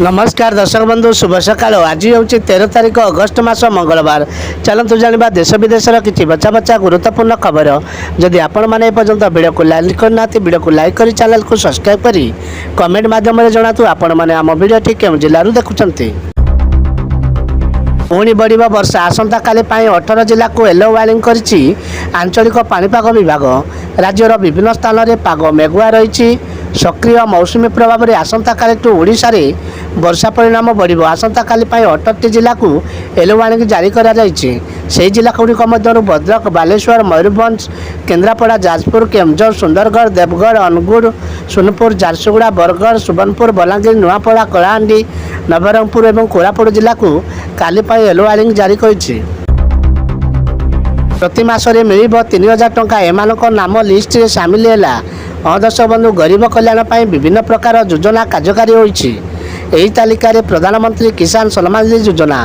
नमस्कार दर्शक बंधु शुभ सकाल। आज हूँ 13 तारीख अगस्ट मास मंगलवार। चलतु जाना देश विदेश किसी बचा बचा गुरुत्वपूर्ण खबर। जदि आपण मैंने पर्यंत वीडियो को लाइक करना वीडियो को लाइक कर चैनल को सब्सक्राइब करी कमेंट माध्यम जनातु आपण मैंने आम वीडियो केउं जिलू देखुंत। पुणी बढ़ वर्षा आसंता काली 18 जिला को येलो वार्निंग करिछि आंचलिक पाणीपाग विभाग। राज्यर विभिन्न स्थान में पाग मेघुआ रही। सक्रिय मौसुमी प्रभाव में आसंता काली ओडिशा रे वर्षा परिणाम बढ़। आसंता काली 18 जिला को येलो वार्निंग जारी करा जायछि। सेही जिला गुड़िक मध्यरु भद्रक, बालेश्वर, मयूरभंज, केन्द्रापड़ा, जाजपुर, केन्दुझर, सुंदरगढ़, देवगढ़, अनुगुल, सोनपुर, झारसुगुड़ा, बरगढ़, सुवर्णपुर, बलांगीर, नुआपड़ा, कलाहांडी, नवरंगपुर और कोरापुट जिला को काली येलो वार्निंग जारी करिछि। प्रति मासरे मिल 3000 टंका एमानक नाम लिस्ट रे सामिल है। दर्शक बंधु गरीब कल्याण पाई विभिन्न प्रकार योजना कार्यकारी होइछि। एही तालिका रे प्रधानमंत्री किसान सम्मान निधि योजना,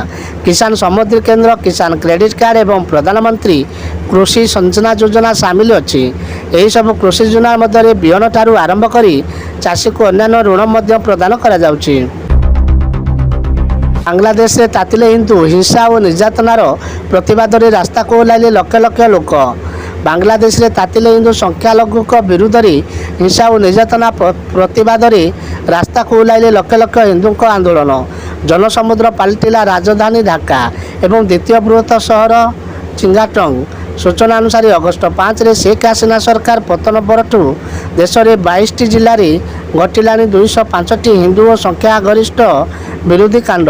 किसान समृद्धि केंद्र, किसान क्रेडिट कार्ड एवं प्रधानमंत्री कृषि सिंचाई योजना सामिल अछि। एही सब कृषि योजना मध्य बिहन ठारू आरंभ करी चाषी को अन्य ऋण मध्य प्रदान करा जाउछि। बांग्लादेश रे तातिले हिंदू हिंसा और निर्यातनार प्रतिवाद रे रास्ता को ओह्लाइले लक्ष लक्ष लोक। बांग्लादेश रे तातिले हिंदू संख्यालघु विरुद्ध हिंसा और निर्यातना प्रतिवाद रे रास्ता को ओह्लाइले लक्ष लक्ष हिंदू आंदोलन। जनसमुद्र पलटिला राजधानी ढाका एवं द्वितीय बृहत शहर चिंगाटंग। सूचना अनुसार अगस्ट 5 रे शेख हसीना सरकार पतन परठू देश में 22 जिले में घटिला 205 हिंदू और संख्यागरिष्ठ विरोधी कांड।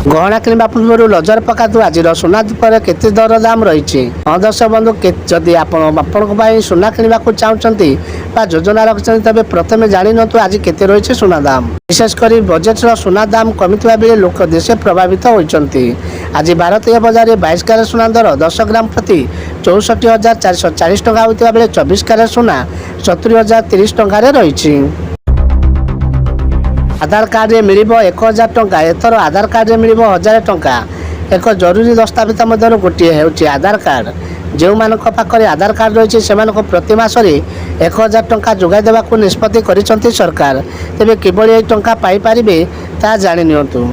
गहना किणवा पूर्व नजर पकातु आज सुना पर केते दर दाम रही। दर्शक बंधु जदि आपण सुना किणवा चाहते योजना रखिं तेज प्रथम जाणी नु आज केते रही सुना दाम। विशेषकर बजेट्र सुना दाम कमिथिबा बेले लोक देश प्रभावित होती। आज भारतीय बजार में 22 कैरेट सुना दर 10 ग्राम प्रति 64,440 टंका होता बेले 24 कैरेट सुना 70,030 टंकार रही। आधार कार्ड में मिल 1000 टंका। एथर आधार कार्ड में मिल 1000 टंका। एक जरूरी दस्तावेज मध्य गोटे होची आधार कार्ड। जो मानक पाखरे आधार कार्ड रही से प्रति मासरे 1000 टंका जोगाई देवा निष्पत्ति करिसंती सरकार। तेबे किभली टंका पाई पारिबे ता जानि नियंतु।